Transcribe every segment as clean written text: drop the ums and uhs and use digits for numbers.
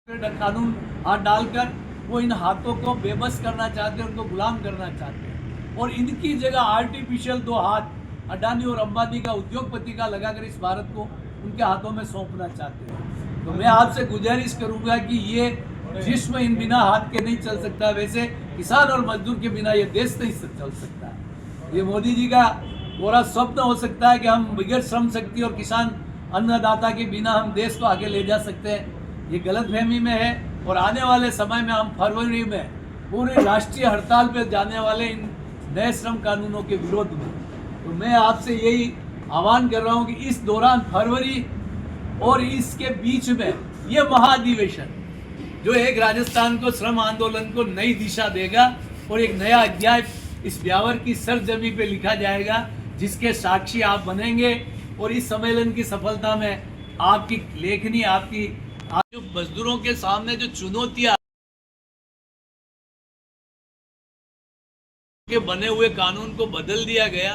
कानून हाथ डालकर वो इन हाथों को बेबस करना चाहते हैं, उनको गुलाम करना चाहते हैं और इनकी जगह आर्टिफिशियल दो हाथ अडानी और अंबानी का उद्योगपति का लगाकर इस भारत को उनके हाथों में सौंपना चाहते हैं। तो मैं आपसे गुजारिश करूंगा कि ये जिस्म इन बिना हाथ के नहीं चल सकता, वैसे किसान और मजदूर के बिना ये देश नहीं चल सकता। ये मोदी जी का पूरा स्वप्न हो सकता है कि हम बगैर श्रम शक्ति और किसान अन्नदाता के बिना हम देश को आगे ले जा सकते हैं। ये गलतफहमी में है और आने वाले समय में हम फरवरी में पूरे राष्ट्रीय हड़ताल पे जाने वाले इन नए श्रम कानूनों के विरोध में। तो मैं आपसे यही आह्वान कर रहा हूँ कि इस दौरान फरवरी और इसके बीच में ये महाधिवेशन जो एक राजस्थान को श्रम आंदोलन को नई दिशा देगा और एक नया अध्याय इस ब्यावर की सरजमी पे लिखा जाएगा, जिसके साक्षी आप बनेंगे और इस सम्मेलन की सफलता में आपकी लेखनी, आपकी जो मजदूरों के सामने जो चुनौतियां के बने हुए कानून को बदल दिया गया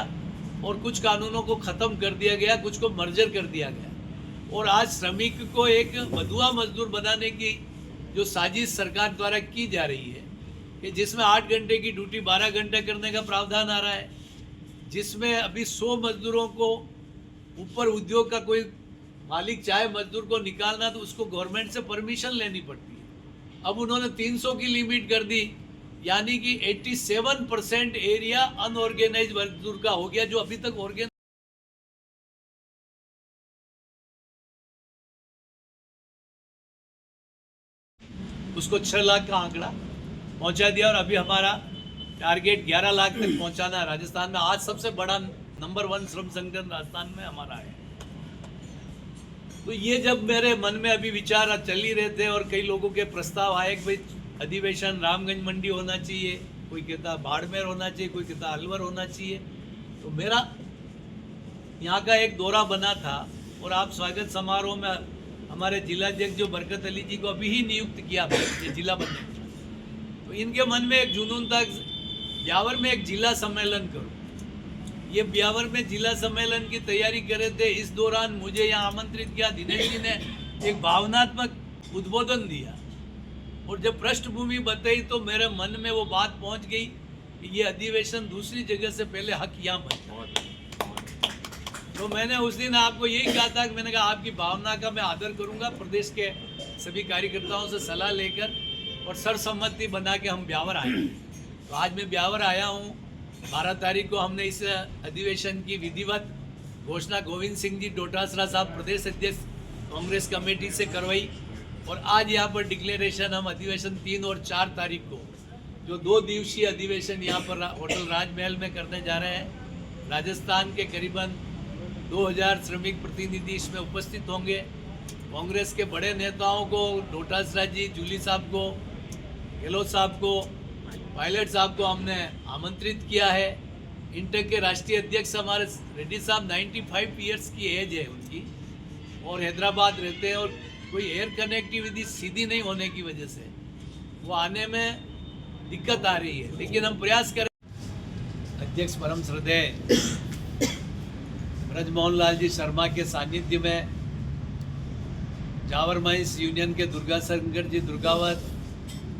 और कुछ कानूनों को खत्म कर दिया गया, कुछ को मर्जर कर दिया गया और आज श्रमिक को एक बंधुआ मजदूर बनाने की जो साजिश सरकार द्वारा की जा रही है कि जिसमें 8 घंटे की ड्यूटी 12 घंटे करने का प्रावधान आ रहा है, जिसमें अभी 100 मजदूरों को ऊपर उद्योग का कोई मालिक चाहे मजदूर को निकालना तो उसको गवर्नमेंट से परमिशन लेनी पड़ती है। अब उन्होंने 300 की लिमिट कर दी, यानी कि 87% एरिया अनऑर्गेनाइज मजदूर का हो गया, जो अभी तक ऑर्गेनाइज उसको 6 लाख का आंकड़ा पहुंचा दिया और अभी हमारा टारगेट 11 लाख तक पहुंचाना है राजस्थान में। आज सबसे बड़ा नंबर 1 श्रम संगठन राजस्थान में हमारा है। तो ये जब मेरे मन में अभी विचार चल ही रहे थे और कई लोगों के प्रस्ताव आए कि भाई अधिवेशन रामगंज मंडी होना चाहिए, कोई कहता बाड़मेर होना चाहिए, कोई कहता अलवर होना चाहिए, तो मेरा यहाँ का एक दौरा बना था और आप स्वागत समारोह में हमारे जिलाध्यक्ष जो बरकत अली जी को अभी ही नियुक्त किया ये जिला बनने, तो इनके मन में एक जुनून था ब्यावर में एक जिला सम्मेलन करो। ये ब्यावर में जिला सम्मेलन की तैयारी कर रहे थे। इस दौरान मुझे यहाँ आमंत्रित किया, दिनेश जी ने एक भावनात्मक उद्बोधन दिया और जब पृष्ठभूमि बताई तो मेरे मन में वो बात पहुंच गई कि ये अधिवेशन दूसरी जगह से पहले हक यहाँ बन। तो मैंने उस दिन आपको यही कहा था कि मैंने कहा आपकी भावना का मैं आदर करूँगा, प्रदेश के सभी कार्यकर्ताओं से सलाह लेकर और सर्वसम्मति बना के हम ब्यावर आए। तो आज मैं ब्यावर आया हूँ। 12 तारीख को हमने इस अधिवेशन की विधिवत घोषणा गोविंद सिंह जी डोटासरा साहब प्रदेश अध्यक्ष कांग्रेस कमेटी से करवाई और आज यहाँ पर डिक्लेरेशन हम अधिवेशन 3 और 4 तारीख को जो 2 दिवसीय अधिवेशन यहाँ पर होटल राजमहल में करने जा रहे हैं। राजस्थान के करीबन 2000 श्रमिक प्रतिनिधि इसमें उपस्थित होंगे। कांग्रेस के बड़े नेताओं को, डोटासरा जी, जूली साहब को, गहलोत साहब को, पायलट साहब को हमने आमंत्रित किया है। इंटेक के राष्ट्रीय अध्यक्ष हमारे रेड्डी साहब 95 ईयर्स की एज है उनकी और हैदराबाद रहते हैं और कोई एयर कनेक्टिविटी सीधी नहीं होने की वजह से वो आने में दिक्कत आ रही है, लेकिन हम प्रयास करें। अध्यक्ष परम श्रद्धेय ब्रजमोहन लाल जी शर्मा के सानिध्य में जावर माइंस यूनियन के दुर्गा शंकर जी दुर्गावत,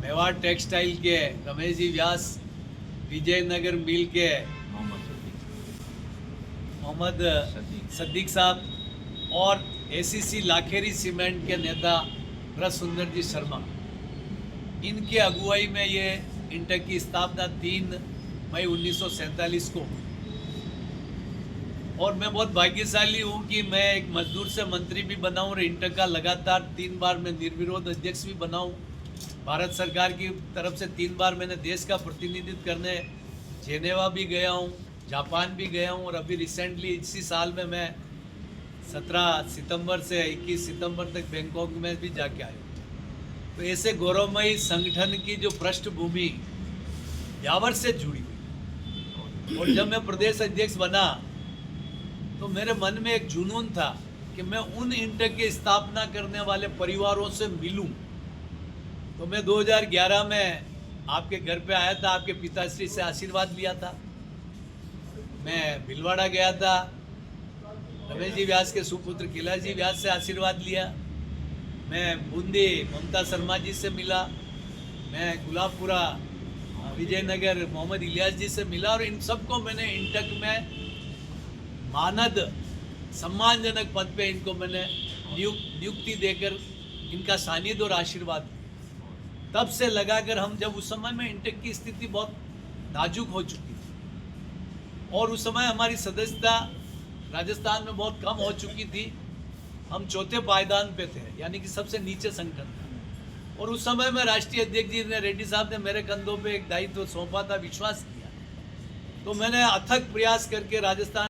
मेवाड़ टेक्सटाइल के रमेश जी व्यास, विजयनगर मिल के मोहम्मद सदीक साहब और एसीसी लाखेरी सीमेंट के नेता ब्रज सुंदर जी शर्मा, इनके अगुवाई में ये इंटेक की स्थापना 3 मई 1947 को। और मैं बहुत भाग्यशाली हूँ कि मैं एक मजदूर से मंत्री भी बना हूँ और इंटेक का लगातार 3 बार मैं निर्विरोध अध्यक्ष भी बना हूँ। भारत सरकार की तरफ से 3 बार मैंने देश का प्रतिनिधित्व करने जेनेवा भी गया हूँ, जापान भी गया हूँ और अभी रिसेंटली इसी साल में मैं 17 सितंबर से 21 सितंबर तक बैंकॉक में भी जाके आया। तो ऐसे गौरवमयी संगठन की जो पृष्ठभूमि ब्यावर से जुड़ी हुई और जब मैं प्रदेश अध्यक्ष बना तो मेरे मन में एक जुनून था कि मैं उन इंटेक की स्थापना करने वाले परिवारों से मिलूं। तो मैं 2011 में आपके घर पे आया था, आपके पिताश्री से आशीर्वाद लिया था। मैं भीलवाड़ा गया था, रमेश जी व्यास के सुपुत्र किला जी व्यास से आशीर्वाद लिया। मैं बूंदी ममता शर्मा जी से मिला, मैं गुलाबपुरा विजयनगर मोहम्मद इलियास जी से मिला और इन सबको मैंने इंटक में मानद सम्मानजनक पद पे इनको मैंने नियुक्ति देकर इनका सानिध्य और आशीर्वाद तब से लगाकर हम जब उस समय में इंटक की स्थिति बहुत नाजुक हो चुकी थी और उस समय हमारी सदस्यता राजस्थान में बहुत कम हो चुकी थी। हम चौथे पायदान पे थे, यानी कि सबसे नीचे संगठन था। और उस समय में राष्ट्रीय अध्यक्ष जी ने रेड्डी साहब ने मेरे कंधों पे एक दायित्व सौंपा था, विश्वास किया, तो मैंने अथक प्रयास करके राजस्थान